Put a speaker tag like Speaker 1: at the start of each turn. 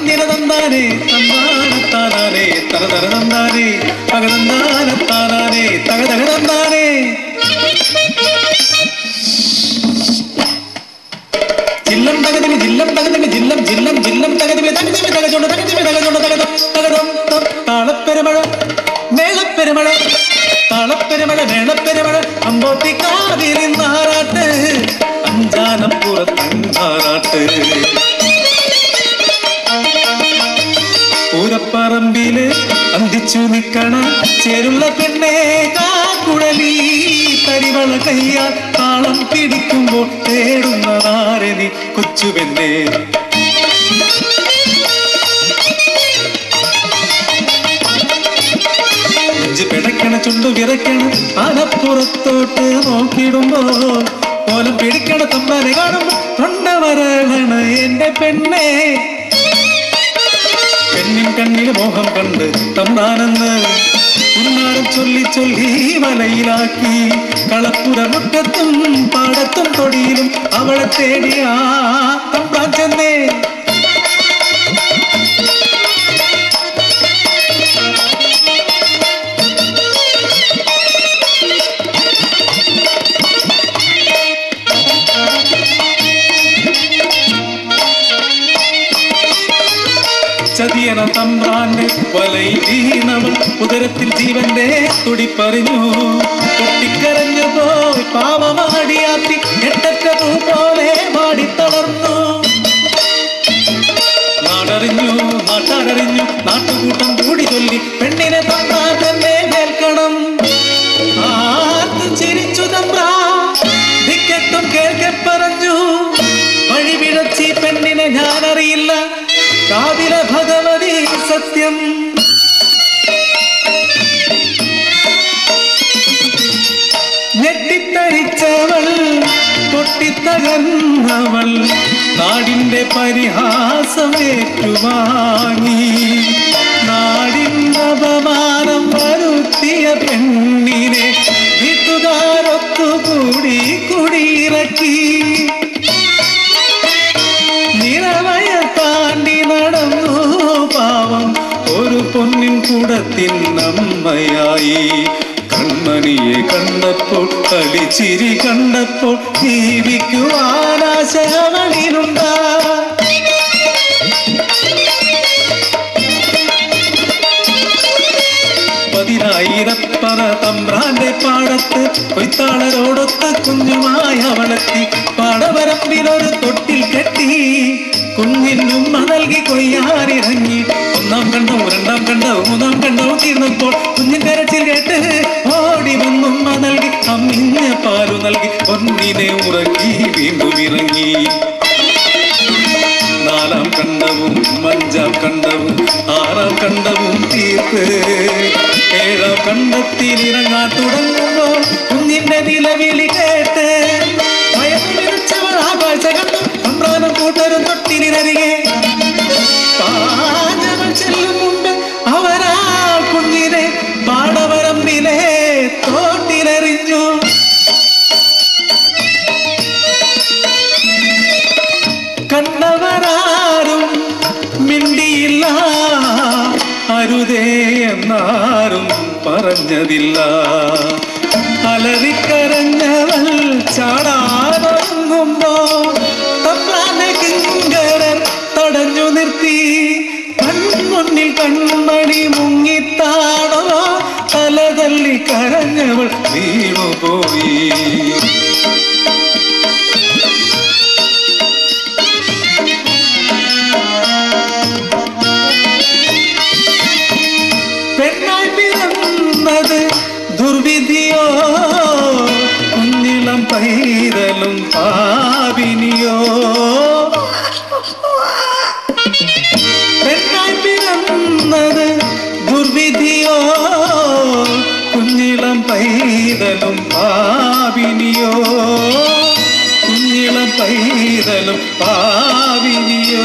Speaker 1: തന്തിരതന്താനേ തന്താനത്താനാനേ തകതരതന്താനേ തകതന്താനത്താനാനേ തകതകതന്താനേ. ജില്ലം തകതിമി ജില്ലം തകതിമി ജില്ലം ജില്ലം ജില്ലം തകതിമി തകതിമി തകചോണ്ട് തകതിമി തകചോണ്ട് തകതം തകതം താളപ്പെരുമഴ മേളപ്പെരുമഴ താളപ്പെരുമഴ മേളപ്പെരുമഴ അമ്പോത്തിക്കാതിരുന്നാറാട്ട് അഞ്ചാനപ്പുറത്തഞ്ചാറാട്ട്. പൂരപ്പറമ്പില് അന്തിച്ചു നിക്കണ ചേരുള്ള പെണ്ണേ കാക്കുഴലി തരിവള കയ്യാൽ താളം പിടിക്കുമ്പോൾ തേടുന്നതാരെ നീ കൊച്ചു പെണ്ണേ. നെഞ്ച് പിടയ്ക്കണ ചുണ്ടു വിറയ്ക്കണം ആനപ്പുറത്തോട്ട് നോക്കിടുമ്പോൾ കോലം പിടിക്കണ തമ്പാനെ കാണുമ്പോൾ തൊണ്ട വരളണ എന്റെ പെണ്ണേ. പെണ്ണിൻ കണ്ണിൽ മോഹം കണ്ട് തമ്പാനെന്ന് ഉന്നാരം ചൊല്ലി ചൊല്ലി വലയിലാക്കി കളപ്പുര മുറ്റത്തും പാടത്തും തൊടിയിലും അവളെ തേടിയ തമ്പാൻ ചെന്നേ. ചതിയന തമ്പ്രാന്റെ വലയിൽ വീണവൾ ഉദരത്തിൽ ജീവന്റെ തുടിപ്പറിഞ്ഞു. പൊട്ടിക്കരഞ്ഞു പോയി പാവമാടിയാത്തി എട്ടറ്റ പൂ പോലെ മാടിത്തളർന്നു. നാടറിഞ്ഞു നാട്ടാരറിഞ്ഞു നാട്ടുകൂട്ടം കൂടി ചൊല്ലി പെണ്ണിനെ തമ്പ്രാൻ തന്നെ കേൾക്കണം. ആർക്കും ചിരിച്ചു തമ്പ്രാൻ ദിക്കെട്ടും കേൾക്കെ പറഞ്ഞു. വഴിപിഴച്ചി പെണ്ണിനെ ഞാനറിയില്ല കാവില ഭഗവതി സത്യം. ഞെട്ടിത്തരിച്ചവൾ പൊട്ടിത്തകർന്നവൾ നാടിന്റെ പരിഹാസം ഏറ്റുവാങ്ങി. നാടിന്റെ അപമാനം വരുത്തിയ പെണ്ണിനെ വീട്ടുകാരൊത്തുകൂടി കുടിയിറക്കി. നിറവയ താണ്ടി നടന്നു പാവം ഒരു പൊന്നിൻ കൂടത്തിനമ്മയായി. കൺമണിയെ കണ്ടപ്പോൾ കളിച്ചിരി കണ്ടപ്പോൾ ജീവിക്കുവാനാശവളിനുണ്ടാ. പതിനായിരപ്പറ തമ്പ്രാന്റെ പാടത്ത് കൊയ്ത്താളരോടൊത്ത് കുഞ്ഞുമായി അവളെത്തി. പാടവരമ്പിലൊരു തൊട്ടിൽ കെട്ടി കുഞ്ഞിനുമ്മ നൽകി കൊയ്യാനിറങ്ങി. ഒന്നാം കണ്ടവും രണ്ടാം കണ്ടവും മൂന്നാം കണ്ടവും തീർന്നപ്പോൾ കുഞ്ഞിൻ കരച്ചിൽ കേട്ട് ഓടി വന്നുമ്മ നൽകി അമ്മിഞ്ഞ പാലു നൽകി ഒന്നിനെ ഉറക്കി വീണ്ടും ഇറങ്ങി. നാലാം കണ്ടവും അഞ്ചാം കണ്ടവും ആറാം കണ്ടവും തീർത്ത് ഏഴാം കണ്ടത്തിൽ ഇറങ്ങാൻ തുടങ്ങുമ്പോൾ കുഞ്ഞിന്റെ നിലവിളി കേട്ട് ഭയമിരച്ചവൾ ആ കാഴ്ച കണ്ടു. തമ്പ്രാനും കൂട്ടരും തൊട്ടിലിനരികെ പാഞ്ഞവൾ ചെല്ലും മുമ്പ് അവരാ കുഞ്ഞിനെ പാടവരമ്പിലെ തോട്ടിലെറിഞ്ഞു. കണ്ടവരാരും മിണ്ടിയില്ല, അരുതേ എന്നാരും പറഞ്ഞതില്ല. അലറിക്കരഞ്ഞവൾ ചാടാനൊരുങ്ങുമ്പോ തമ്പ്രാനെ കിങ്കരൻ തടഞ്ഞു നിർത്തി. കൺമുന്നിൽ കൺമണി മുങ്ങിത്താണോ തലതല്ലി കരഞ്ഞവൾ വീണുപോയി. പെണ്ണായി പിറന്നത് ദുർവിധിയോ കുഞ്ഞിളം പൈതലും പാപിനിയോ. പെണ്ണായി പിറന്നത് ദുർവിധിയോ കുഞ്ഞിളം പൈതലും പാപിനിയോ. കുഞ്ഞിളം പൈതലും പാപിനിയോ.